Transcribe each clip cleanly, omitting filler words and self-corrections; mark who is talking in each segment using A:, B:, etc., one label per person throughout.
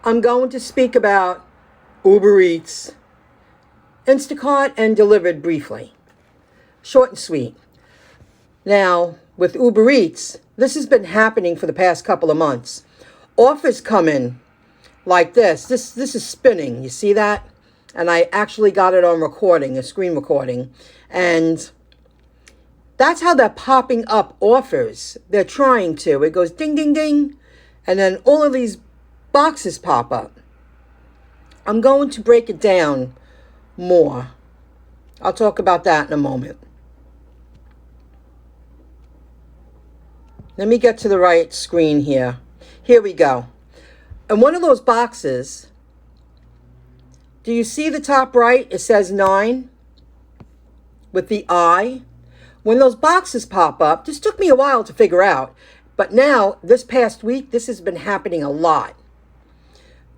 A: I'm going to speak about Uber Eats, Instacart, and Delivered briefly. Short and sweet. Now, with Uber Eats, this has been happening for the past couple of months. Offers come in like this. This is spinning. You see that? And I actually got it on recording, a screen recording. And that's how they're popping up offers. They're trying to. It goes ding, ding, ding. And then all of these boxes pop up. I'm going to break it down more. I'll talk about that in a moment. Let me get to the right screen here. Here we go. And one of those boxes, do you see the top right? It says 9 with the I. When those boxes pop up, this took me a while to figure out, but now, this past week, this has been happening a lot.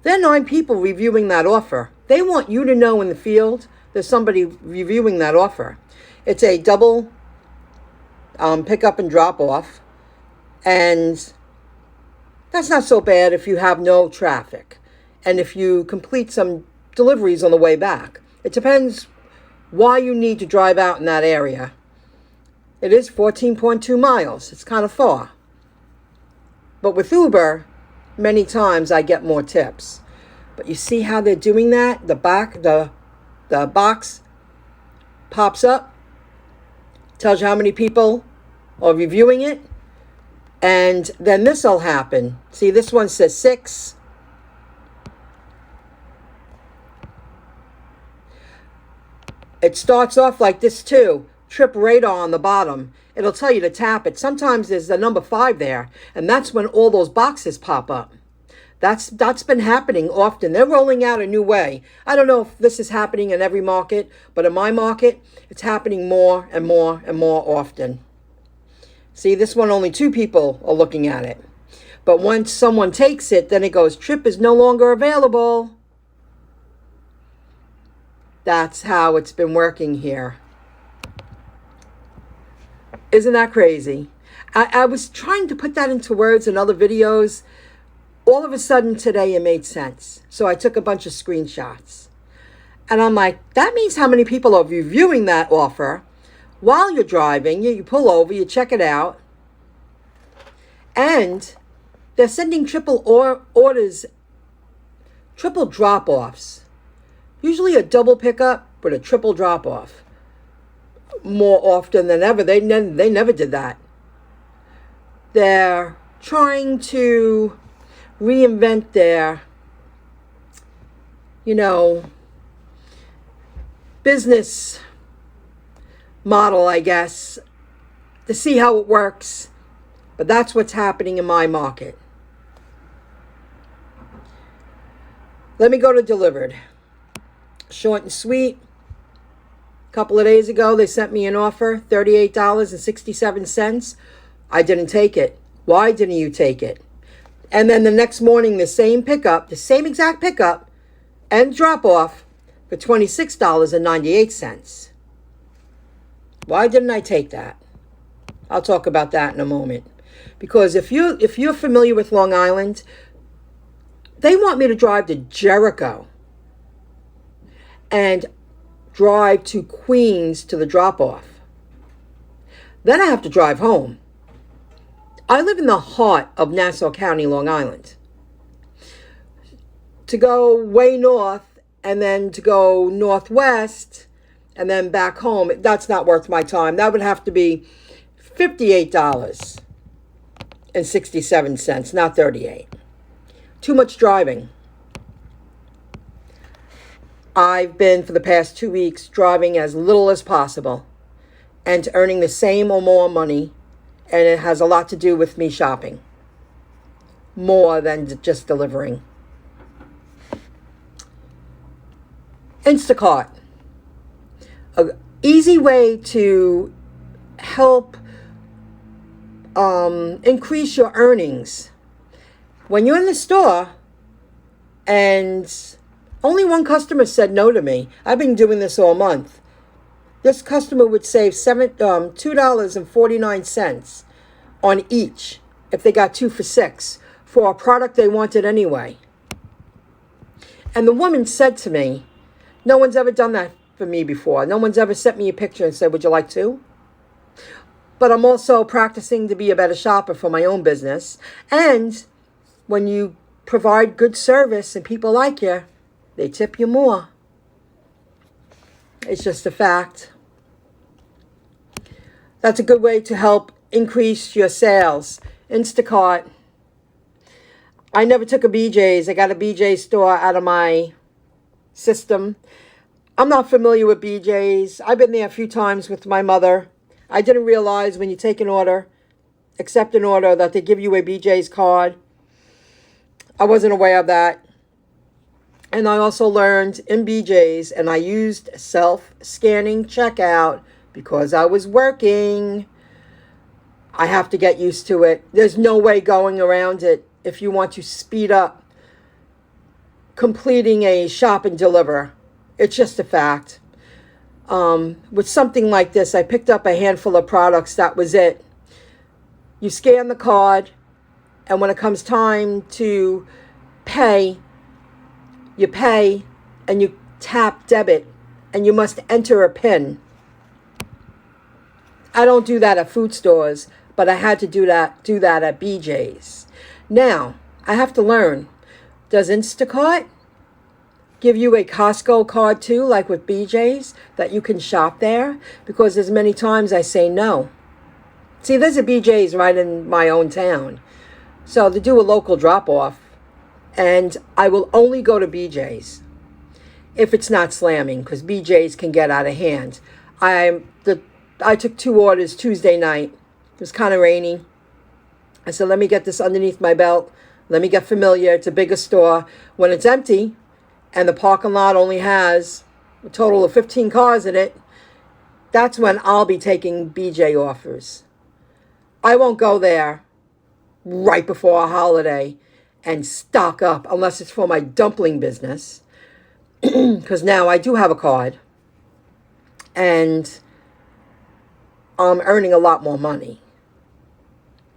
A: There are 9 people reviewing that offer. They want you to know in the field there's somebody reviewing that offer. It's a double pickup and drop off. And that's not so bad if you have no traffic and if you complete some deliveries on the way back. It depends why you need to drive out in that area. It is 14.2 miles. It's kind of far. But with Uber, many times I get more tips. But you see how they're doing that? The box pops up, tells you how many people are reviewing it. And then this will happen. See, this one says 6. It starts off like this too. Trip radar on the bottom. It'll tell you to tap it. Sometimes there's the number 5 there. And that's when all those boxes pop up. That's been happening often. They're rolling out a new way. I don't know if this is happening in every market. But in my market, it's happening more and more and more often. See, this one, only 2 people are looking at it. But once someone takes it, then it goes, trip is no longer available. That's how it's been working here. Isn't that crazy? I was trying to put that into words in other videos. All of a sudden today it made sense. So I took a bunch of screenshots. And I'm like, that means how many people are reviewing that offer. While you're driving, you pull over, you check it out, and they're sending triple orders, triple drop-offs. Usually a double pickup, but a triple drop-off. More often than ever. They never did that. They're trying to reinvent their, business model, I guess, to see how it works. But that's what's happening in my market. Let me go to Delivered. Short and sweet. A couple of days ago, they sent me an offer, $38.67. I didn't take it. Why didn't you take it? And then the next morning, the same pickup, the same exact pickup and drop off for $26.98. Why didn't I take that? I'll talk about that in a moment. Because if you're familiar with Long Island, they want me to drive to Jericho and drive to Queens to the drop-off. Then I have to drive home. I live in the heart of Nassau County, Long Island. To go way north and then to go northwest and then back home, that's not worth my time. That would have to be $58.67, not $38. Too much driving. I've been, for the past 2 weeks, driving as little as possible and earning the same or more money, and it has a lot to do with me shopping, more than just delivering. Instacart. An easy way to help increase your earnings. When you're in the store and only one customer said no to me, I've been doing this all month. This customer would save $2.49 on each if they got 2 for $6 for a product they wanted anyway. And the woman said to me, no one's ever done that for me before. No one's ever sent me a picture and said, would you like to? But I'm also practicing to be a better shopper for my own business. And when you provide good service and people like you, they tip you more. It's just a fact. That's a good way to help increase your sales. Instacart. I never took a BJ's. I got a BJ store out of my system. I'm not familiar with BJ's. I've been there a few times with my mother. I didn't realize when you take an order, accept an order, that they give you a BJ's card. I wasn't aware of that. And I also learned in BJ's, and I used self-scanning checkout because I was working. I have to get used to it. There's no way going around it if you want to speed up completing a shop and deliver. It's just a fact. With something like this, I picked up a handful of products. That was it. You scan the card, and when it comes time to pay, you pay and you tap debit, and you must enter a PIN. I don't do that at food stores, but I had to do that at BJ's. Now, I have to learn. Does Instacart give you a Costco card too, like with BJ's, that you can shop there? Because there's many times I say no. See, there's a BJ's right in my own town. So to do a local drop-off, and I will only go to BJ's if it's not slamming, because BJ's can get out of hand. I took 2 orders Tuesday night. It was kind of rainy. I said, let me get this underneath my belt. Let me get familiar. It's a bigger store. When it's empty and the parking lot only has a total of 15 cars in it, that's when I'll be taking BJ offers. I won't go there right before a holiday and stock up unless it's for my dumpling business, because now I do have a card and I'm earning a lot more money.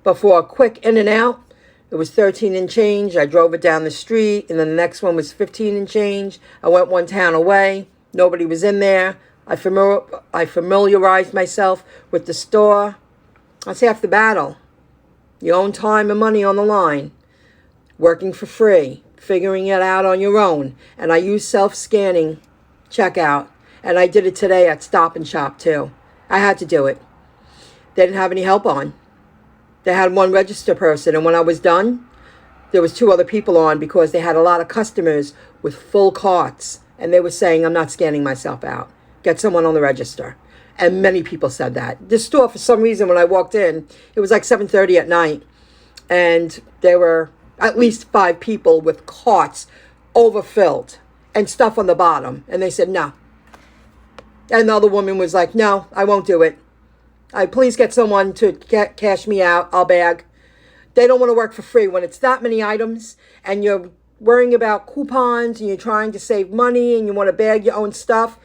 A: But for a quick in and out, it was 13 and change. I drove it down the street, and then the next one was 15 and change. I went one town away. Nobody was in there. I familiarized myself with the store. That's half the battle. Your own time and money on the line. Working for free. Figuring it out on your own. And I use self-scanning checkout. And I did it today at Stop and Shop too. I had to do it. They didn't have any help on. They had one register person, and when I was done, there was 2 other people on because they had a lot of customers with full carts, and they were saying, I'm not scanning myself out. Get someone on the register. And many people said that. This store, for some reason, when I walked in, it was like 7:30 at night, and there were at least 5 people with carts overfilled and stuff on the bottom, and they said, no. And the other woman was like, no, I won't do it. Please get someone to cash me out. I'll bag. They don't want to work for free. When it's that many items and you're worrying about coupons and you're trying to save money and you want to bag your own stuff,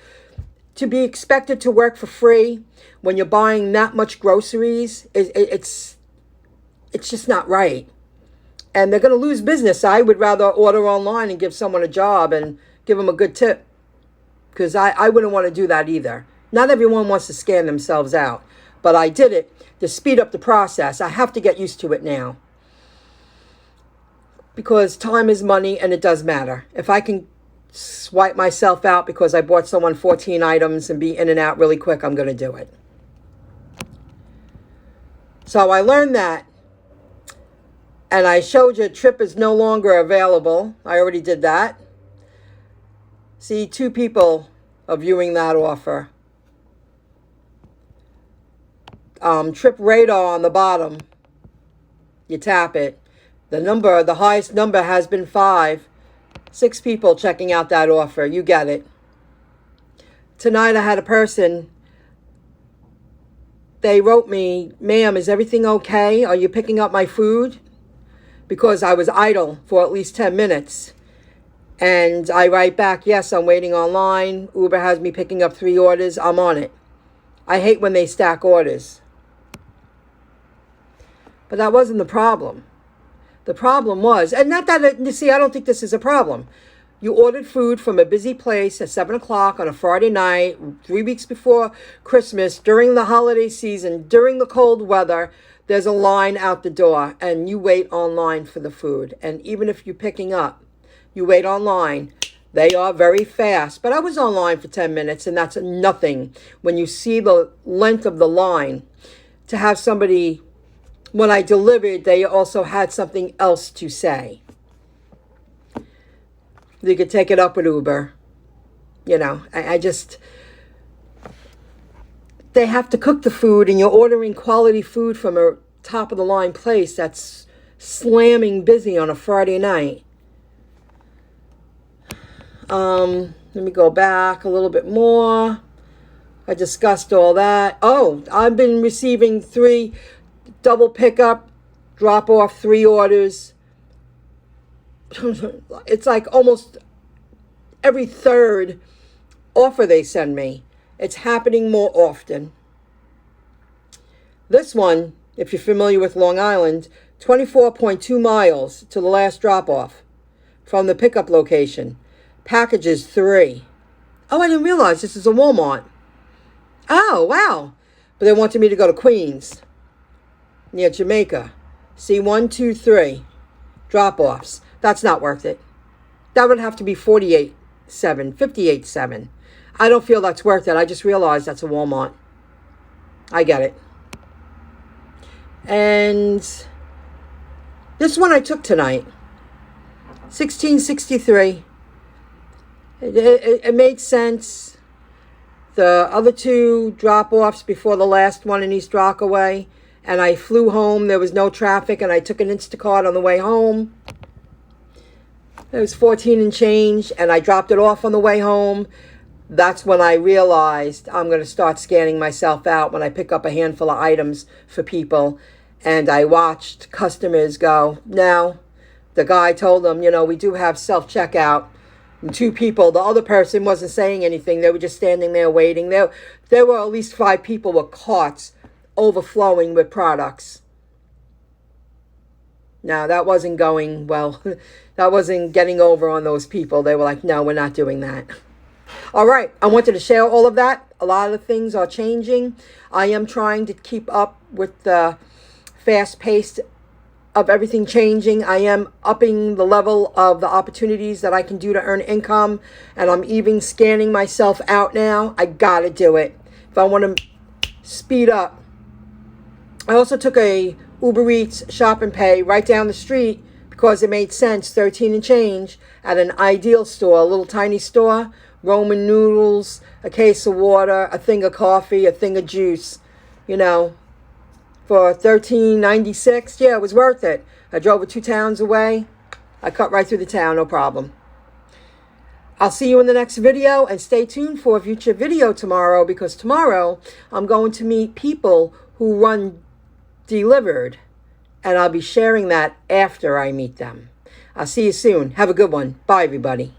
A: to be expected to work for free when you're buying that much groceries, it's just not right. And they're going to lose business. I would rather order online and give someone a job and give them a good tip, because I wouldn't want to do that either. Not everyone wants to scan themselves out. But I did it to speed up the process. I have to get used to it now, because time is money and it does matter. If I can swipe myself out because I bought someone 14 items and be in and out really quick, I'm going to do it. So I learned that, and I showed you Trip is no longer available. I already did that. See, 2 people are viewing that offer. Trip radar on the bottom. You tap it. The highest number has been 5. 6 people checking out that offer. You get it. Tonight I had a person. They wrote me, ma'am, is everything okay? Are you picking up my food? Because I was idle for at least 10 minutes. And I write back, yes, I'm waiting online. Uber has me picking up 3 orders. I'm on it. I hate when they stack orders. But that wasn't the problem. The problem was, and not that, you see, I don't think this is a problem. You ordered food from a busy place at 7 o'clock on a Friday night, 3 weeks before Christmas, during the holiday season, during the cold weather. There's a line out the door, and you wait online for the food. And even if you're picking up, you wait online. They are very fast. But I was online for 10 minutes, and that's nothing when you see the length of the line. To have somebody, when I delivered, they also had something else to say. You could take it up with Uber. You know, I just... They have to cook the food, and you're ordering quality food from a top-of-the-line place that's slamming busy on a Friday night. Let me go back a little bit more. I discussed all that. Oh, I've been receiving 3 double pickup, drop off 3 orders. It's like almost every third offer they send me. It's happening more often. This one, if you're familiar with Long Island, 24.2 miles to the last drop-off from the pickup location. Packages 3. Oh, I didn't realize this is a Walmart. Oh, wow. But they wanted me to go to Queens, near Jamaica. See, 1, 2, 3 drop-offs. That's not worth it. That would have to be 48.7, 58.7. I don't feel that's worth it. I just realized that's a Walmart. I get it. And this one I took tonight. 1663. It made sense. The other 2 drop-offs before the last one in East Rockaway. And I flew home. There was no traffic. And I took an Instacart on the way home. It was 14 and change. And I dropped it off on the way home. That's when I realized I'm going to start scanning myself out when I pick up a handful of items for people. And I watched customers go. Now, the guy told them, you know, we do have self-checkout. And 2 people, the other person wasn't saying anything. They were just standing there waiting. There were at least 5 people with carts overflowing with products. Now, that wasn't going well. That wasn't getting over on those people. They were like, no, we're not doing that. All right, I wanted to share all of that. A lot of things are changing. I am trying to keep up with the fast pace of everything changing. I am upping the level of the opportunities that I can do to earn income. And I'm even scanning myself out now. I got to do it if I want to speed up. I also took a UberEats shop and pay right down the street because it made sense, 13 and change, at an Ideal store, a little tiny store. Roman noodles, a case of water, a thing of coffee, a thing of juice, you know, for $13.96. Yeah, it was worth it. I drove it 2 towns away. I cut right through the town, no problem. I'll see you in the next video, and stay tuned for a future video tomorrow, because tomorrow I'm going to meet people who run Delivered, and I'll be sharing that after I meet them. I'll see you soon. Have a good one. Bye, everybody.